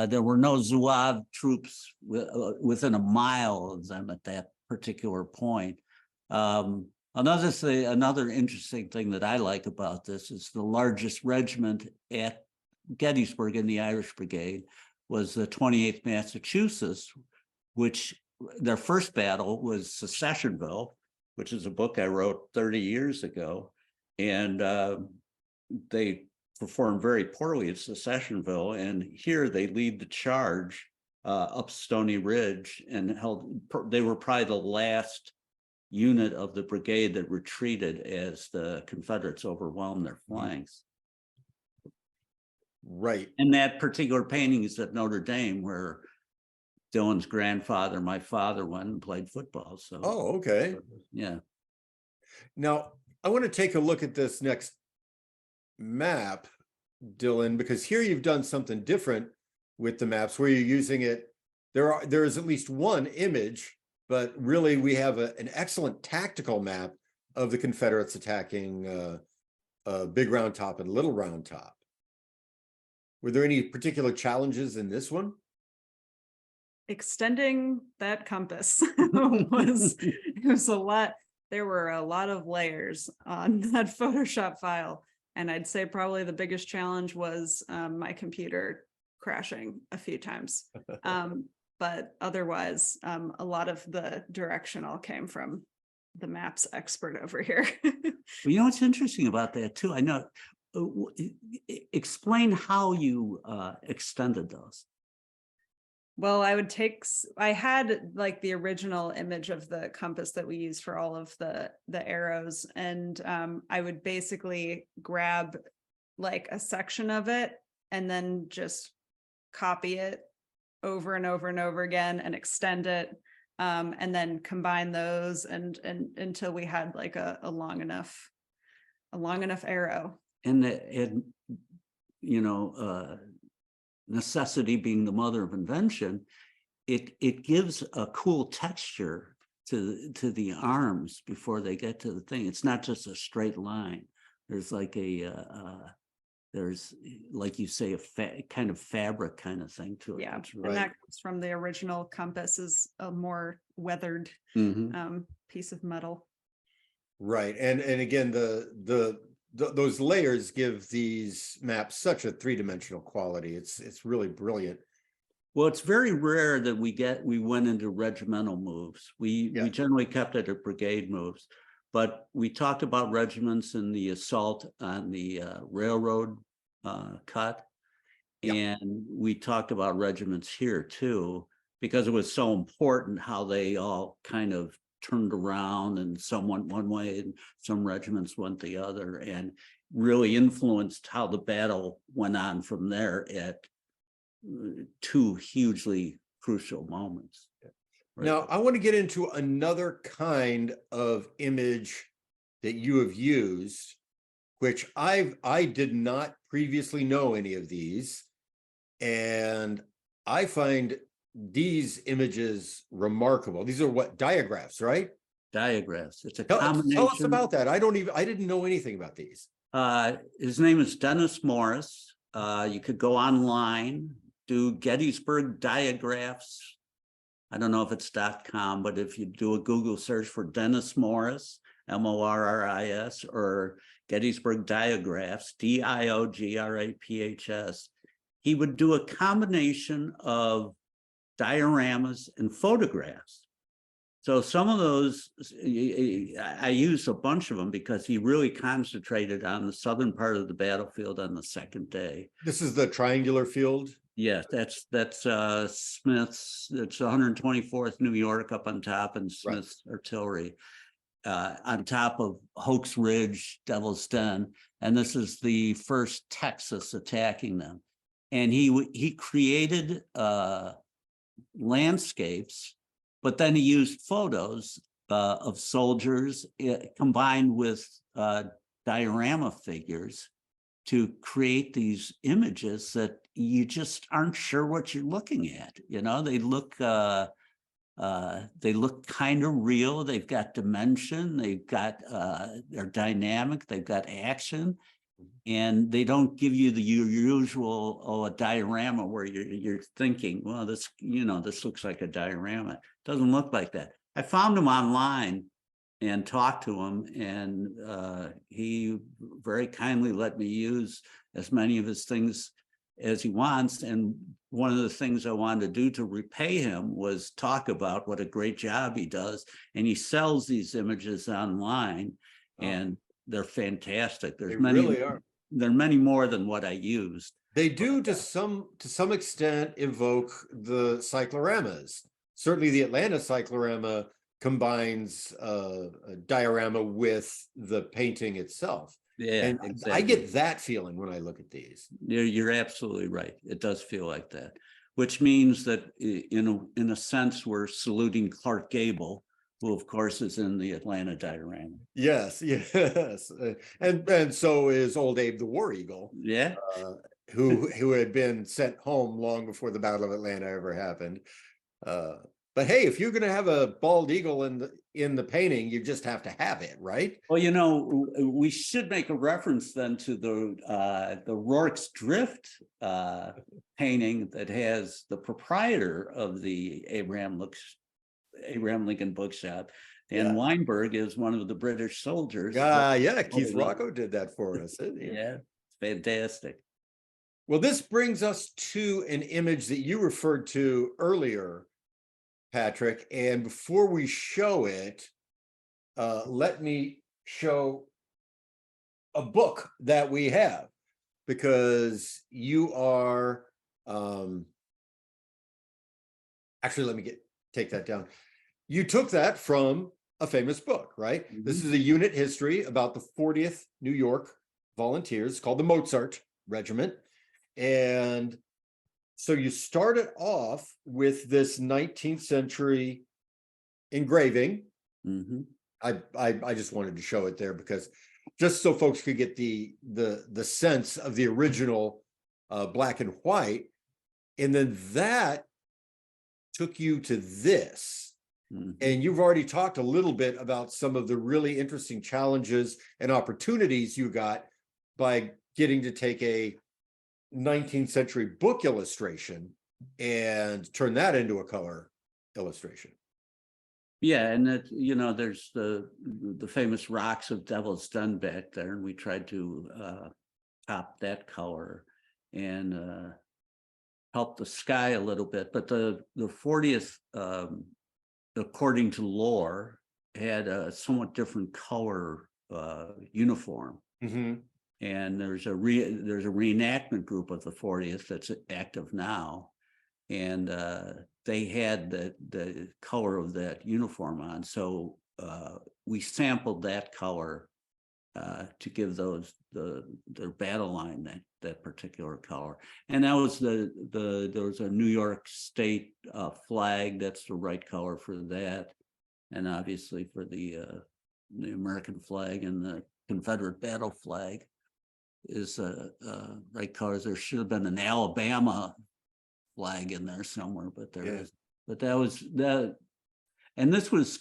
There were no zouave troops within a mile of them at that particular point. Another interesting thing that I like about this is the largest regiment at Gettysburg in the Irish Brigade was the 28th Massachusetts, which their first battle was Secessionville, which is a book I wrote 30 years ago. And they performed very poorly at Secessionville. And here they lead the charge up Stony Ridge and they were probably the last unit of the brigade that retreated as the Confederates overwhelmed their flanks. Right. And that particular painting is at Notre Dame, where Dylan's grandfather, my father, went and played football. So, Oh, okay. yeah. Now, I want to take a look at this next map, Dylan, because here you've done something different with the maps where you're using it. There is at least one image, but really we have an excellent tactical map of the Confederates attacking Big Round Top and Little Round Top. Were there any particular challenges in this one? Extending that compass was a lot. There were a lot of layers on that Photoshop file. And I'd say probably the biggest challenge was my computer crashing a few times. But otherwise, a lot of the direction all came from the maps expert over here. Well, you know what's interesting about that too? I know. Explain how you extended those. Well, I had like the original image of the compass that we use for all of the arrows. And I would basically grab like a section of it and then just copy it over and over and over again and extend it. And then combine those and until we had like a long enough arrow. And necessity being the mother of invention, it gives a cool texture to the arms before they get to the thing. It's not just a straight line. There's like there's like you say a kind of fabric kind of thing to it. Yeah, right. and that comes from the original compass, is a more weathered piece of metal. Right, and again, those layers give these maps such a three-dimensional quality. It's really brilliant. Well, it's very rare that we went into regimental moves. We generally kept it at brigade moves, but we talked about regiments in the assault on the railroad cut, and we talked about regiments here too, because it was so important how they all kind of turned around and some went one way and some regiments went the other, and really influenced how the battle went on from there at two hugely crucial moments. Right. Now, I want to get into another kind of image that you have used, which I did not previously know any of these, and I find these images remarkable. These are what, diagraphs, right? Diagraphs. It's a combination. Tell us about that. I didn't know anything about these. His name is Dennis Morris. You could go online, do Gettysburg diagraphs. I don't know if it's .com, but if you do a Google search for Dennis Morris, Morris, or Gettysburg diagraphs, Diographs, he would do a combination of dioramas and photographs. So some of those, I used a bunch of them because he really concentrated on the southern part of the battlefield on the second day. This is the triangular field? Yes, that's Smith's, it's 124th New York up on top, and Smith's artillery on top of Hoke's Ridge, Devil's Den. And this is the first Texas attacking them. And he created landscapes, but then he used photos of soldiers combined with diorama figures to create these images that you just aren't sure what you're looking at. You know, they look kind of real. They've got dimension. They've got they're dynamic. They've got action, and they don't give you the usual a diorama where you're thinking, well, this this looks like a diorama. It doesn't look like that. I found him online and talked to him, and he very kindly let me use as many of his things as he wants. And one of the things I wanted to do to repay him was talk about what a great job he does. And he sells these images online, and they're fantastic. There's many, really are. There are many more than what I used. They do to some extent evoke the cycloramas. Certainly the Atlanta cyclorama combines a diorama with the painting itself. Yeah, and exactly. I get that feeling when I look at these. You're absolutely right. It does feel like that, which means that in a sense, we're saluting Clark Gable, who of course is in the Atlanta diorama. Yes, yes. And so is old Abe the War Eagle. Yeah. Who had been sent home long before the Battle of Atlanta ever happened. But hey, if you're going to have a bald eagle in the painting, you just have to have it, right? Well, we should make a reference then to the Rourke's Drift painting that has the proprietor of the Abraham Lincoln Bookshop. Dan Weinberg is one of the British soldiers. Yeah, Keith Rocco did that for us. Yeah, it's fantastic. Well, this brings us to an image that you referred to earlier, Patrick. And before we show it, let me show a book that we have, because you are actually, let me take that down. You took that from a famous book, right? Mm-hmm. This is a unit history about the 40th New York Volunteers called the Mozart Regiment. And so you started off with this 19th century engraving. Mm-hmm. I just wanted to show it there because just so folks could get the sense of the original black and white. And then that took you to this. Mm-hmm. And you've already talked a little bit about some of the really interesting challenges and opportunities you got by getting to take a 19th century book illustration and turn that into a color illustration. Yeah, and that, there's the famous rocks of Devil's Den back there, and we tried to top that color and help the sky a little bit. But the 40th, according to lore, had a somewhat different color uniform. Mm-hmm. And there's a reenactment group of the 40th that's active now, and they had the color of that uniform on. So we sampled that color to give their battle line that particular color. And that was there was a New York State flag. That's the right color for that, and obviously for the American flag and the Confederate battle flag is right colors. There should have been an Alabama flag in there somewhere, but there is. But that was that, and this was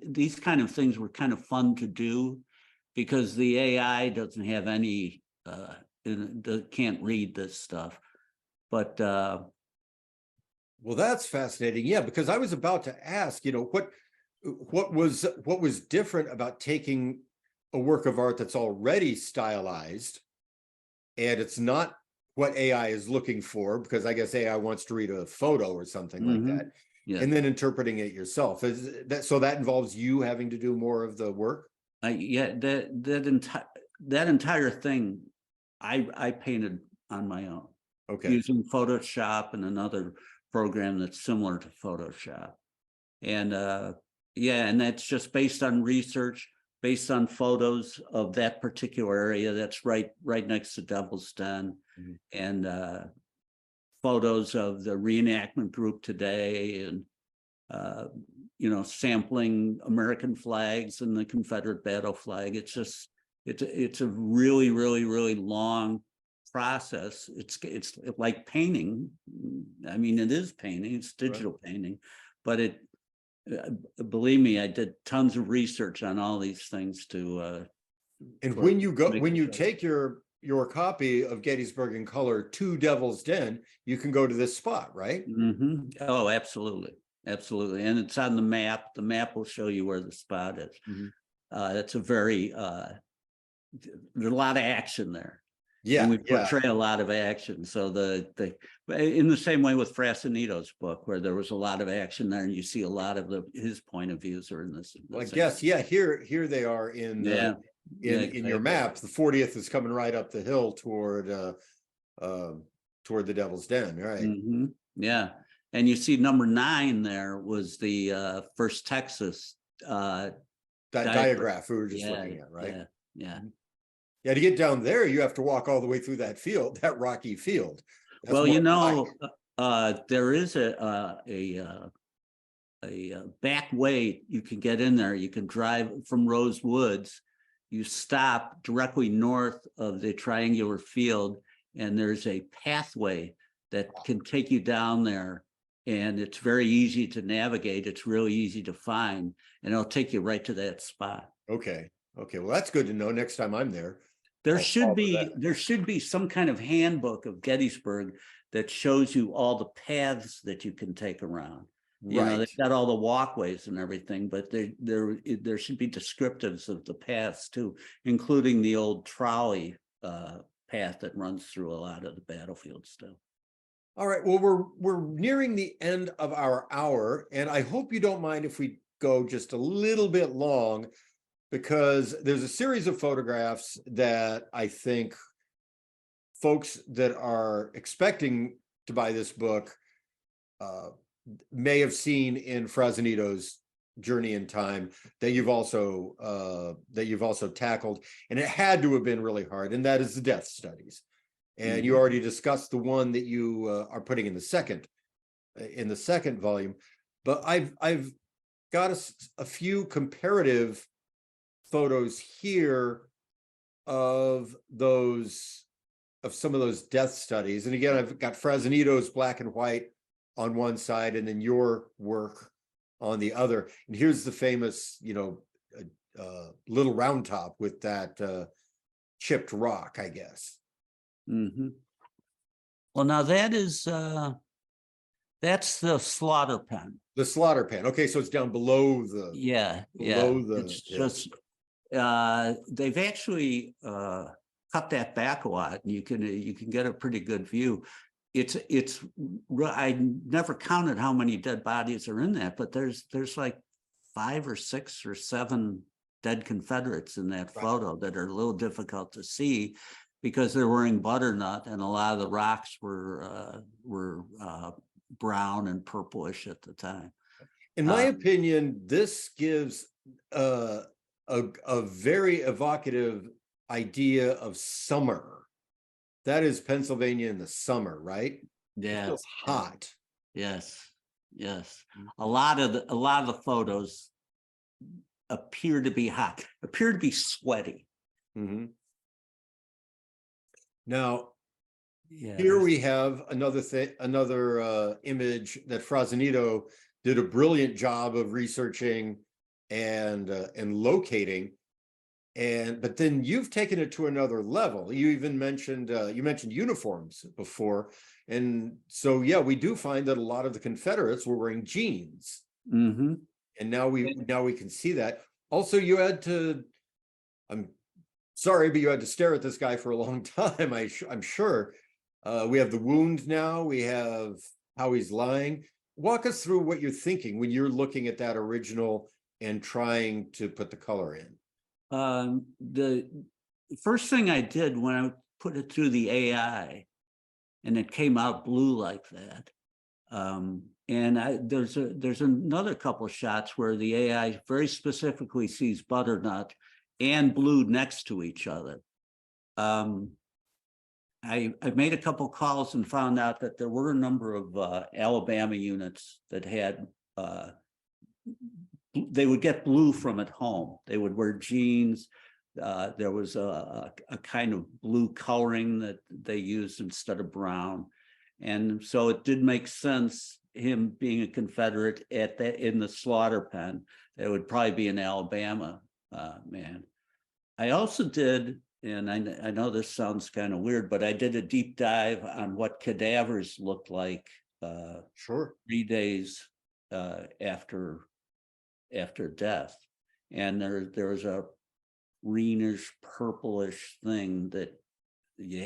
these kind of things were kind of fun to do because the AI doesn't have any can't read this stuff. But well, that's fascinating. Yeah, because I was about to ask, what was different about taking a work of art that's already stylized, and it's not what AI is looking for, because I guess AI wants to read a photo or something mm-hmm. like that, and then interpreting it yourself. So that involves you having to do more of the work? That entire thing, I painted on my own. Okay. Using Photoshop and another program that's similar to Photoshop. And and that's just based on research, based on photos of that particular area that's right next to Devil's Den, mm-hmm. and photos of the reenactment group today, and sampling American flags and the Confederate battle flag. It's just it's a really, really, really long process. It's like painting. I mean, it is painting, it's digital painting, but believe me, I did tons of research on all these things to And for- when you go, make when it you better. take your copy of Gettysburg in color to Devil's Den, you can go to this spot, right? Mhm. Oh, absolutely, absolutely, and it's on the map. The map will show you where the spot is. Mhm. That's a very there's a lot of action there. Yeah, And we yeah. portray a lot of action. So in the same way with Frassanito's book, where there was a lot of action there, and you see a lot of his point of views are in this. Well, I guess, yeah, here they are in Yeah. in your map. The 40th is coming right up the hill toward the Devil's Den, right? Mhm. Yeah, and you see number 9 there was the first Texas That diagram. diagraph we were just Yeah, looking at, right? yeah, yeah. Yeah, to get down there, you have to walk all the way through that field, that rocky field. That's Well, more you than know, hike. there is a back way you can get in there. You can drive from Rose Woods. You stop directly north of the triangular field, and there's a pathway that can take you down there. And it's very easy to navigate. It's really easy to find, and it'll take you right to that spot. Okay. Okay. Well, that's good to know next time I'm there. There I'll should follow be that. there should be some kind of handbook of Gettysburg that shows you all the paths that you can take around. You know, Right. they've got all the walkways and everything, but there should be descriptives of the paths too, including the old trolley path that runs through a lot of the battlefield still. All right. Well, we're nearing the end of our hour, and I hope you don't mind if we go just a little bit long, because there's a series of photographs that I think folks that are expecting to buy this book may have seen in Frassanito's Journey in Time that you've also tackled, and it had to have been really hard, and that is the death studies. And you already discussed the one that you are putting in the second volume, but I've got a few comparative photos here of some of those death studies. And again, I've got Frassanito's black and white on one side, and then your work on the other. And here's the famous, little round top with that chipped rock, I guess. Mm-hmm. Well, now that's the slaughter pen. The slaughter pen. Okay, so it's down below the It's just they've actually cut that back a lot, and you can get a pretty good view. I never counted how many dead bodies are in that, but there's like 5 or 6 or 7 dead Confederates in that photo that are a little difficult to see because they're wearing butternut, and a lot of the rocks were brown and purplish at the time. In my opinion, this gives a very evocative idea of summer. That is Pennsylvania in the summer, right? Yeah, it feels hot. Yes. A lot of the photos appear to be hot, appear to be sweaty. Mm-hmm. Now, yeah, here we have another image that Frassanito did a brilliant job of researching and locating. But then you've taken it to another level. You even mentioned uniforms before, and so yeah, we do find that a lot of the Confederates were wearing jeans, mm-hmm. and now we can see that. Also, you had to. I'm sorry, but you had to stare at this guy for a long time. I'm sure. We have the wound now. We have how he's lying. Walk us through what you're thinking when you're looking at that original and trying to put the color in. The first thing I did when I put it through the AI, and it came out blue like that. And there's another couple of shots where the AI very specifically sees butternut and blue next to each other. I made a couple calls and found out that there were a number of Alabama units that had they would get blue from at home. They would wear jeans, There was a kind of blue coloring that they used instead of brown. And so it did make sense, him being a Confederate in the slaughter pen. It would probably be in Alabama, man. I also did, and I know this sounds kind of weird, but I did a deep dive on what cadavers looked like Sure. 3 days after death. And there was a greenish, purplish thing that you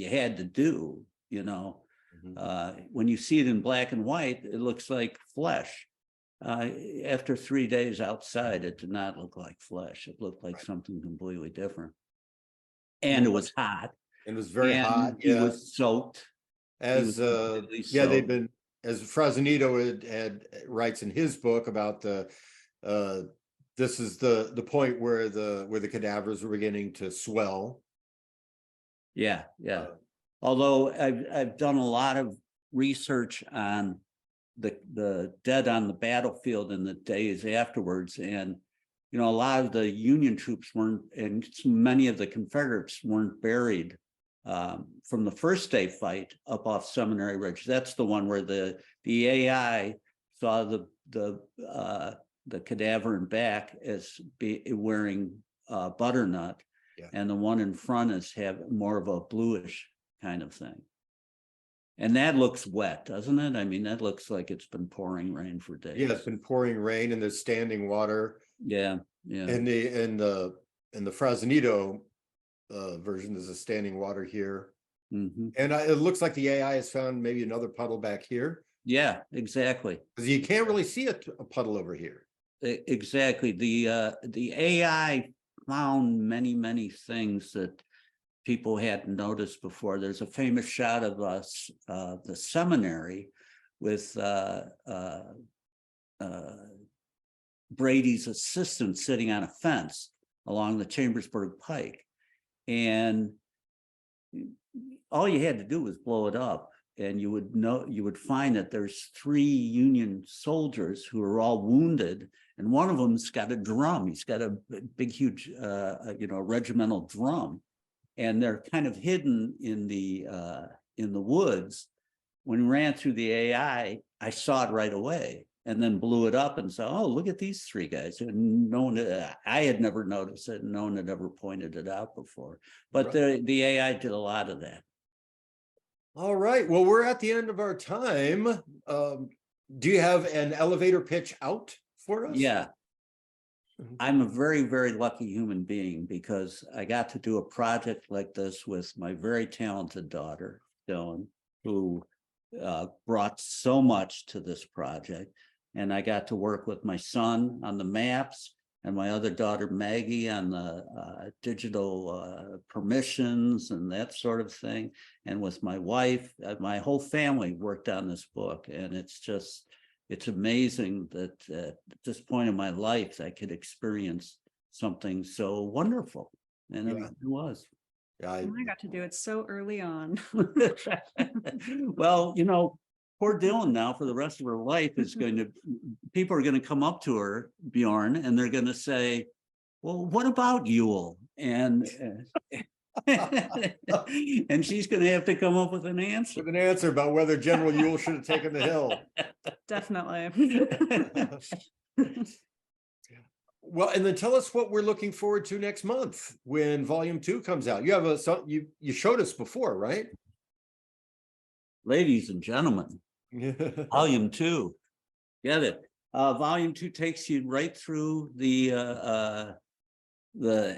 had to do, you know. When you see it in black and white, it looks like flesh. After 3 days outside, it did not look like flesh. It looked like something completely different. And it was hot. It was very and hot. He Yeah. was soaked. As completely yeah, they've soaked. been, as Frazanito had writes in his book about the this is the point where the cadavers were beginning to swell. Yeah. Although I've done a lot of research on the dead on the battlefield in the days afterwards, and you know, a lot of the Union troops weren't, and many of the Confederates weren't buried from the first day fight up off Seminary Ridge. That's the one where the AI saw the cadaver in back as wearing butternut, and the one in front is have more of a bluish kind of thing. And that looks wet, doesn't it? I mean, that looks like it's been pouring rain for days. Yeah, it's been pouring rain and there's standing water. Yeah. And the Frazanito version, there's a standing water here. And it looks like the AI has found maybe another puddle back here. Yeah, exactly. Because you can't really see a puddle over here. Exactly. The AI found many things that people hadn't noticed before. There's a famous shot of us, the seminary, with Brady's assistant sitting on a fence along the Chambersburg Pike, and all you had to do was blow it up, and you would find that there's 3 Union soldiers who are all wounded, and one of them's got a drum. He's got a big, huge, regimental drum, and they're kind of hidden in the woods. When we ran through the AI, I saw it right away, and then blew it up and said, "Oh, look at these 3 guys." And no one, I had never noticed it, and no one had ever pointed it out before. But the AI did a lot of that. All right. Well, we're at the end of our time. Do you have an elevator pitch out for us? Yeah. I'm a very, very lucky human being because I got to do a project like this with my very talented daughter, Dylan, who brought so much to this project. And I got to work with my son on the maps and my other daughter, Maggie, on the digital permissions and that sort of thing. And with my wife, my whole family worked on this book. And it's amazing that at this point in my life, I could experience something so wonderful. And it was. Yeah, I got to do it so early on. Well, poor Dylan now for the rest of her life is people are going to come up to her, Bjorn, and they're going to say, "Well, what about Yule?" And and she's going to have to come up with an answer. with an answer about whether General Ewell should have taken the hill. Definitely. Well, and then tell us what we're looking forward to next month when volume 2 comes out. You have you showed us before, right? Ladies and gentlemen, volume 2, get it. Volume 2 takes you right through the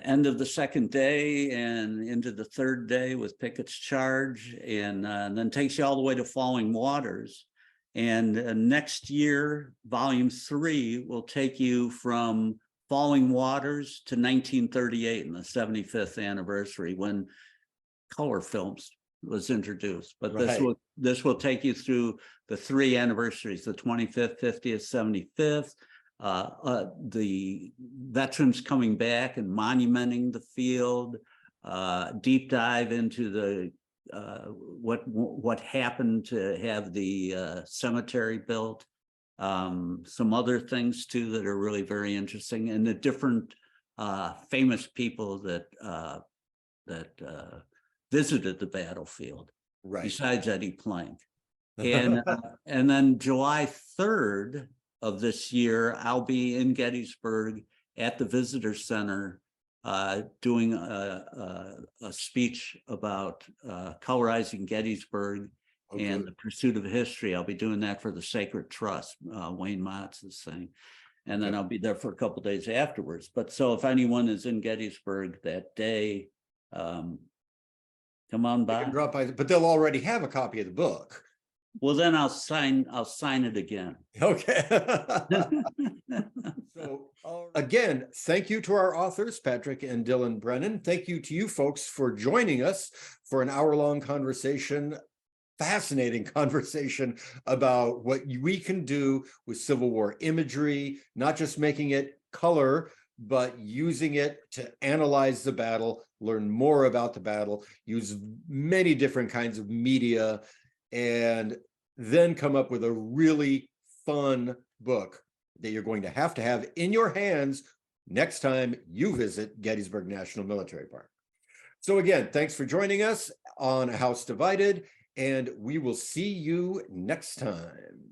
end of the second day and into the third day with Pickett's charge, and then takes you all the way to Falling Waters. And next year, volume 3 will take you from Falling Waters to 1938 and the 75th anniversary when color films was introduced. But this will take you through the 3 anniversaries, the 25th, 50th, 75th, the veterans coming back and monumenting the field, deep dive into the what happened to have the cemetery built, some other things too that are really very interesting, and the different famous people that visited the battlefield, Right. besides Eddie Plank. And then July 3rd of this year, I'll be in Gettysburg at the Visitor Center doing a speech about colorizing Gettysburg and the pursuit of history. I'll be doing that for the Sacred Trust, Wayne Motz's thing. And then I'll be there for a couple of days afterwards. But so if anyone is in Gettysburg that day, come on They by. can drop by, but they'll already have a copy of the book. Well, then I'll sign it again. Okay. So again, thank you to our authors, Patrick and Dylan Brennan. Thank you to you folks for joining us for an hour-long conversation, fascinating conversation about what we can do with Civil War imagery, not just making it color, but using it to analyze the battle, learn more about the battle, use many different kinds of media, and then come up with a really fun book that you're going to have in your hands next time you visit Gettysburg National Military Park. So again, thanks for joining us on A House Divided, and we will see you next time.